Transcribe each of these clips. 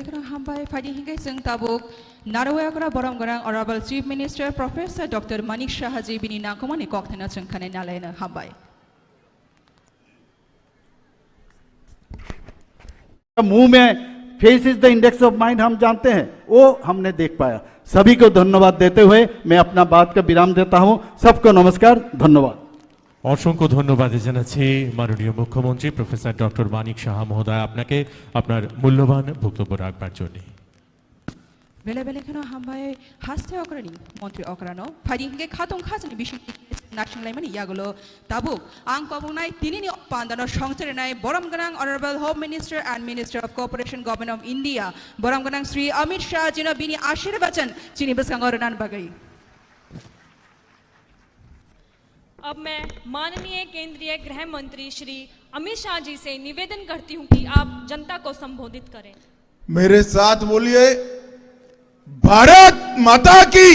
Hambai Fadi Hingai Sung Tabuk, Narawakra Boramgarang, Honorable Chief Minister Professor Dr. Manik Shahaji Bini Nakomani Koktana Chungkane Nalena Hambai. मुंह में face is the index of mind हम जानते हैं, वो हमने देख पाया। सभी को धन्यवाद देते हुए मैं अपना बात का विराम देता हूं। सबको नमस्कार, धन्यवाद। অসংখ্য ধন্যবাদ জানাচ্ছি মাননীয় মুখ্যমন্ত্রী প্রফেসর ডক্টর মানিক সাহা মহোদয় আপনাকে আপনার মূল্যবান বক্তব্য রাখবার জন্য। বেলে বেলে কেন হামবাই হাসতে অকরানি মন্ত্রী অকরানো ফাইদি হিংগে খাতং খাজনি বিশি নাকশিংলাইমানি ইয়াগুলো তাবুক আং পাবুনাই তিনিনি পান্দানো সংচরনাই বরামগানাং honourable home minister and minister of cooperation government of India বরামগানাং শ্রী অমিত শাহ জিনো বিনি আশীর্বাচন চিনি বসকাंगरनान बगई। अब मैं माननीय केंद्रीय गृह मंत्री श्री अमित शाह जी से निवेदन करती हूं कि आप जनता को संबोधित करें। मेरे साथ बोलिए, भारत माता की।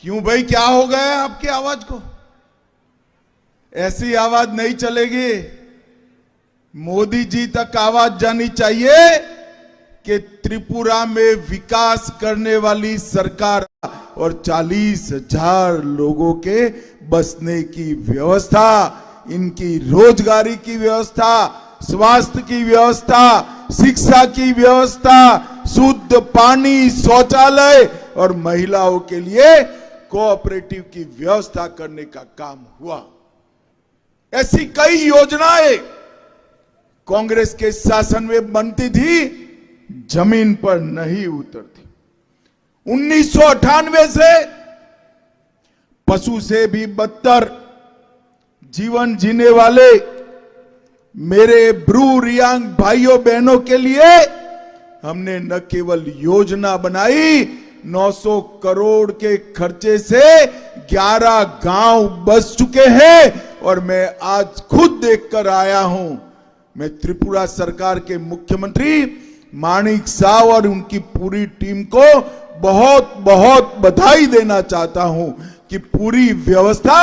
क्यों भाई, क्या हो गया आपकी आवाज को? ऐसी आवाज नहीं चलेगी। मोदी जी तक आवाज जानी चाहिए कि त्रिपुरा में विकास करने वाली सरकार और 40,000 लोगों के बसने की व्यवस्था, इनकी रोजगारी की व्यवस्था, स्वास्थ्य की व्यवस्था, शिक्षा की व्यवस्था, शुद्ध पानी, शौचालय और महिलाओं के लिए कोऑपरेटिव की व्यवस्था करने का काम हुआ। ऐसी कई योजनाएं कांग्रेस के शासन में बनती थी, जमीन पर नहीं उतरती। 1998 से पशु से भी बदतर जीवन जीने वाले मेरे ब्रू रियांग भाइयों बहनों के लिए हमने न केवल योजना बनाई, 900 करोड़ के खर्चे से 11 गांव बस चुके हैं और मैं आज खुद देखकर आया हूं। मैं त्रिपुरा सरकार के मुख्यमंत्री मानिक शाह और उनकी पूरी टीम को बहुत बहुत बधाई देना चाहता हूं कि पूरी व्यवस्था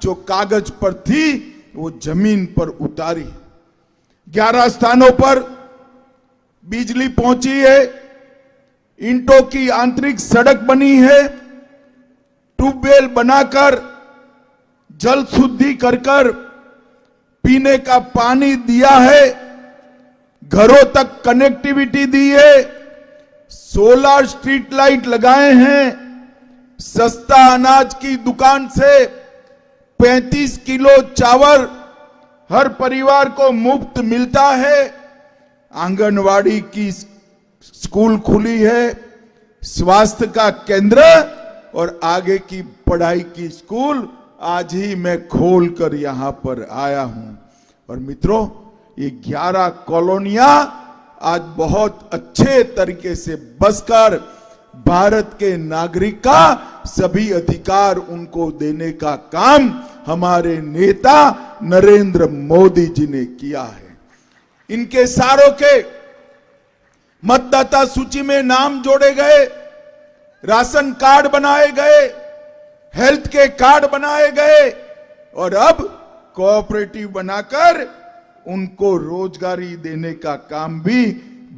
जो कागज पर थी वो जमीन पर उतारी। 11 स्थानों पर बिजली पहुंची है, ईंटों की आंतरिक सड़क बनी है, ट्यूबवेल बनाकर जल शुद्धि कर पीने का पानी दिया है, घरों तक कनेक्टिविटी दी है, सोलर स्ट्रीट लाइट लगाए हैं, सस्ता अनाज की दुकान से 35 किलो चावल हर परिवार को मुफ्त मिलता है, आंगनवाड़ी की स्कूल खुली है, स्वास्थ्य का केंद्र और आगे की पढ़ाई की स्कूल आज ही मैं खोलकर यहां पर आया हूं। और मित्रों, ये 11 कॉलोनियां आज बहुत अच्छे तरीके से बसकर भारत के नागरिक का सभी अधिकार उनको देने का काम हमारे नेता नरेंद्र मोदी जी ने किया है। इनके सारों के मतदाता सूची में नाम जोड़े गए, राशन कार्ड बनाए गए, हेल्थ के कार्ड बनाए गए और अब कोऑपरेटिव बनाकर उनको रोजगारी देने का काम भी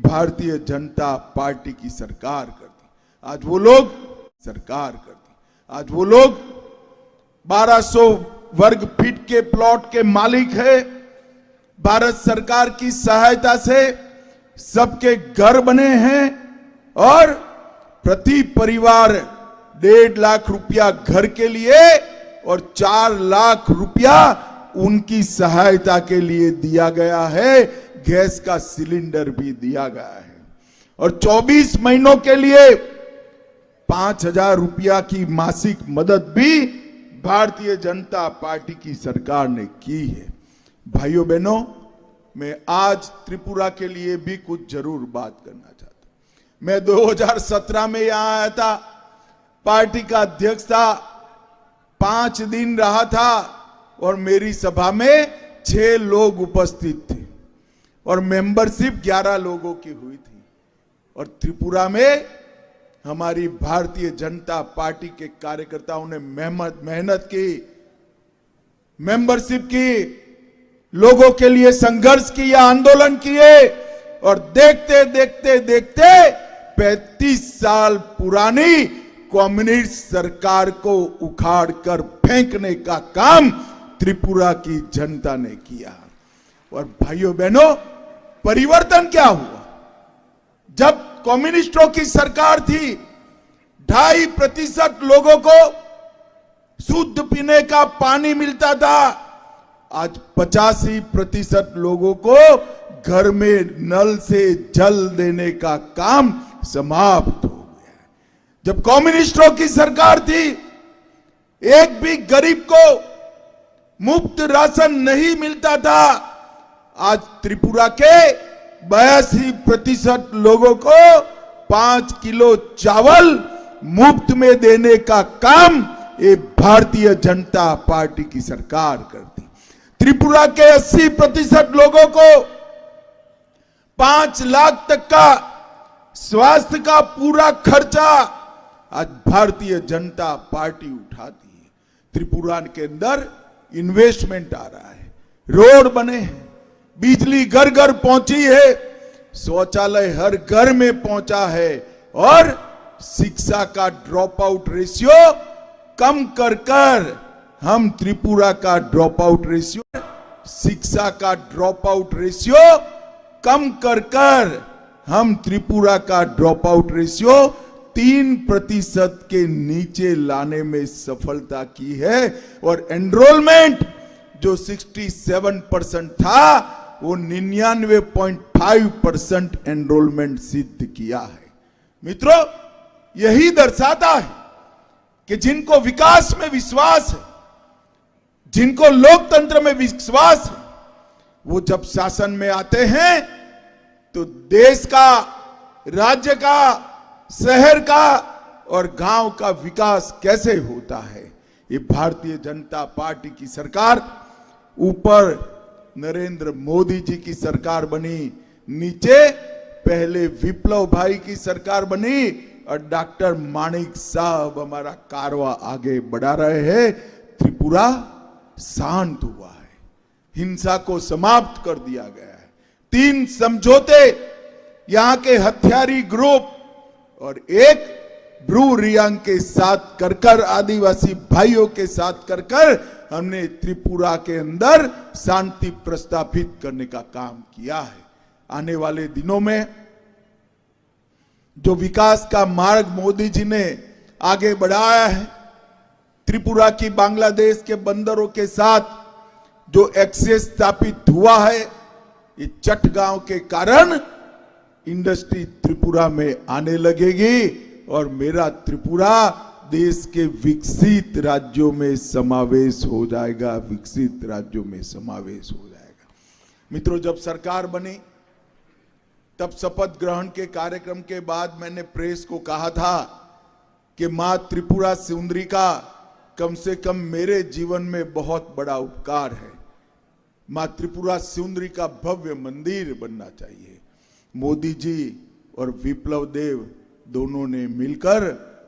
भारतीय जनता पार्टी की सरकार करती। आज वो लोग सरकार करती, आज वो लोग 1200 वर्ग फीट के प्लॉट के मालिक है। भारत सरकार की सहायता से सबके घर बने हैं और प्रति परिवार 1.5 लाख रुपया घर के लिए और 4 लाख रुपया उनकी सहायता के लिए दिया गया है। गैस का सिलेंडर भी दिया गया है और 24 महीनों के लिए 5,000 रुपया की मासिक मदद भी भारतीय जनता पार्टी की सरकार ने की है। भाइयों बहनों, मैं आज त्रिपुरा के लिए भी कुछ जरूर बात करना चाहता हूं। मैं 2017 में यहां आया था, पार्टी का अध्यक्ष था, 5 दिन रहा था और मेरी सभा में 6 लोग उपस्थित थे और मेंबरशिप 11 लोगों की हुई थी। और त्रिपुरा में हमारी भारतीय जनता पार्टी के कार्यकर्ताओं ने मेहनत की, मेंबरशिप की, लोगों के लिए संघर्ष किया, आंदोलन किए और देखते देखते देखते 35 साल पुरानी कम्युनिस्ट सरकार को उखाड़कर फेंकने का काम त्रिपुरा की जनता ने किया। और भाइयों बहनों, परिवर्तन क्या हुआ? जब कम्युनिस्टों की सरकार थी, 2.5% लोगों को शुद्ध पीने का पानी मिलता था। आज 85% लोगों को घर में नल से जल देने का काम समाप्त हो गया। जब कम्युनिस्टों की सरकार थी, एक भी गरीब को मुफ्त राशन नहीं मिलता था। आज त्रिपुरा के 82% लोगों को 5 किलो चावल मुफ्त में देने का काम ये भारतीय जनता पार्टी की सरकार करती। त्रिपुरा के 80% लोगों को 5 लाख तक का स्वास्थ्य का पूरा खर्चा आज भारतीय जनता पार्टी उठाती है। त्रिपुरा के अंदर इन्वेस्टमेंट आ रहा है, रोड बने हैं, बिजली घर घर पहुंची है, शौचालय हर घर में पहुंचा है और शिक्षा का ड्रॉप आउट रेशियो कम कर कर हम त्रिपुरा का ड्रॉप आउट रेशियो, शिक्षा का ड्रॉप आउट रेशियो कम कर कर हम त्रिपुरा का ड्रॉप आउट रेशियो 3% के नीचे लाने में सफलता की है। और एनरोलमेंट जो 67% था वो 99.5% एनरोलमेंट सिद्ध किया है। मित्रों, यही दर्शाता है कि जिनको विकास में विश्वास है, जिनको लोकतंत्र में विश्वास है, वो जब शासन में आते हैं तो देश का, राज्य का, शहर का और गांव का विकास कैसे होता है, ये भारतीय जनता पार्टी की सरकार, ऊपर नरेंद्र मोदी जी की सरकार बनी, नीचे पहले विप्लव भाई की सरकार बनी और डॉक्टर माणिक साहब हमारा कारवा आगे बढ़ा रहे हैं। त्रिपुरा शांत हुआ है, हिंसा को समाप्त कर दिया गया है। 3 समझौते यहां के हथियारी ग्रुप और एक ब्रू रियांग के साथ कर आदिवासी भाइयों के साथ कर हमने त्रिपुरा के अंदर शांति प्रस्थापित करने का काम किया है। आने वाले दिनों में जो विकास का मार्ग मोदी जी ने आगे बढ़ाया है, त्रिपुरा की बांग्लादेश के बंदरों के साथ जो एक्सेस स्थापित हुआ है, ये चटगांव के कारण इंडस्ट्री त्रिपुरा में आने लगेगी और मेरा त्रिपुरा देश के विकसित राज्यों में समावेश हो जाएगा, विकसित राज्यों में समावेश हो जाएगा। मित्रों, जब सरकार बनी तब शपथ ग्रहण के कार्यक्रम के बाद मैंने प्रेस को कहा था कि मां त्रिपुरा सुंदरी का कम से कम मेरे जीवन में बहुत बड़ा उपकार है। मां त्रिपुरा सुंदरी का भव्य मंदिर बनना चाहिए। मोदी जी और विप्लव देव दोनों ने मिलकर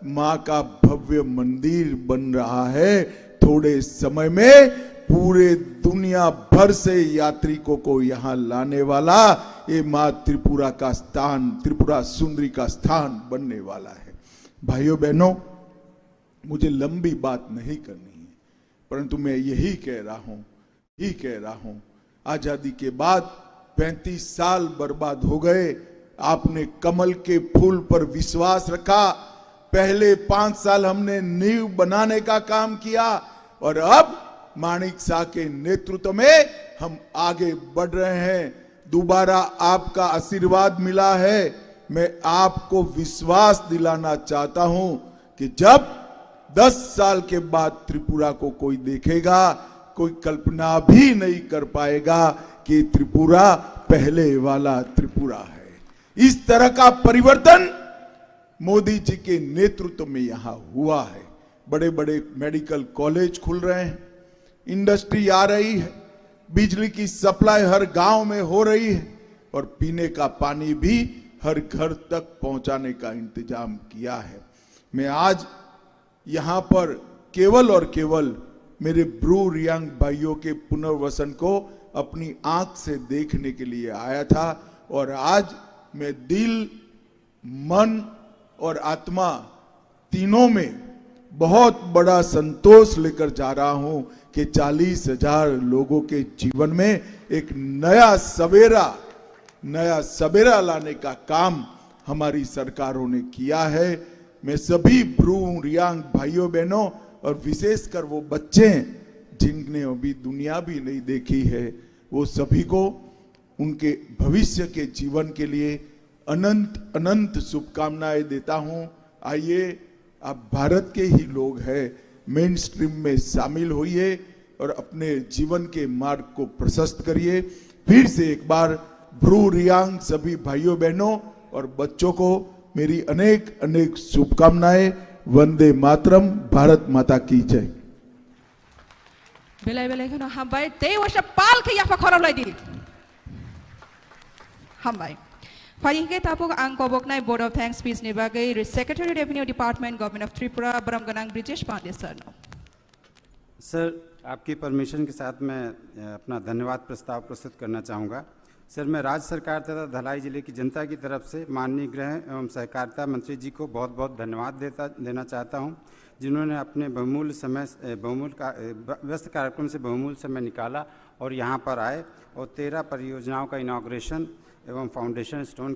मां का भव्य मंदिर बन रहा है। थोड़े समय में पूरे दुनिया भर से यात्रिकों को यहां लाने वाला ये मां त्रिपुरा का स्थान, त्रिपुरा सुंदरी का स्थान बनने वाला है। भाइयों बहनों, मुझे लंबी बात नहीं करनी है, परंतु मैं यही कह रहा हूं, आजादी के बाद 35 साल बर्बाद हो गए। आपने कमल के फूल पर विश्वास रखा। पहले 5 साल हमने नींव बनाने का काम किया और अब माणिक शाह के नेतृत्व में हम आगे बढ़ रहे हैं। दोबारा आपका आशीर्वाद मिला है। मैं आपको विश्वास दिलाना चाहता हूं कि जब 10 साल के बाद त्रिपुरा को कोई देखेगा, कोई कल्पना भी नहीं कर पाएगा कि त्रिपुरा पहले वाला त्रिपुरा है। इस तरह का परिवर्तन मोदी जी के नेतृत्व में यहां हुआ है। बड़े बड़े मेडिकल कॉलेज खुल रहे हैं, इंडस्ट्री आ रही है, बिजली की सप्लाई हर गांव में हो रही है और पीने का पानी भी हर घर तक पहुंचाने का इंतजाम किया है। मैं आज यहां पर केवल और केवल मेरे ब्रू रियांग भाइयों के पुनर्वसन को अपनी आंख से देखने के लिए आया था और आज मैं दिल, मन और आत्मा तीनों में बहुत बड़ा संतोष लेकर जा रहा हूं कि 40,000 लोगों के जीवन में एक नया सवेरा लाने का काम हमारी सरकारों ने किया है। मैं सभी ब्रू रियांग भाइयों बहनों और विशेषकर वो बच्चे जिनने अभी दुनिया भी नहीं देखी है, वो सभी को उनके भविष्य के जीवन के लिए अनंत अनंत शुभकामनाएं देता हूं। आइए, आप भारत के ही लोग हैं, मेन स्ट्रीम में शामिल होइए और अपने जीवन के मार्ग को प्रशस्त करिए। फिर से एक बार ब्रू रियांग सभी भाइयों बहनों और बच्चों को मेरी अनेक अनेक शुभकामनाएं। वंदे मातरम, भारत माता की जय। Bila-bila hambai Dewa Pal ke yafa khorab lai di. Hambai. Faringke tapuk angkobok nai Board of Thanks speech ni bagai Secretary Revenue Department Government of Tripura Bramganang Brijesh Pandey sir. Sir, आपकी permission के साथ मैं अपना धन्यवाद प्रस्ताव प्रस्तुत करना चाहूँगा। सर, मैं राज्य सरकार तथा धलाई जिले की जनता की तरफ से माननीय गृह एवं सहकारिता मंत्री जी को बहुत बहुत धन्यवाद देना चाहता हूं, जिन्होंने अपने व्यस्त कार्यक्रम से बहुमूल्य समय निकाला और यहां पर आए और 13 परियोजनाओं का इनॉग्रेशन एवं फाउंडेशन स्टोन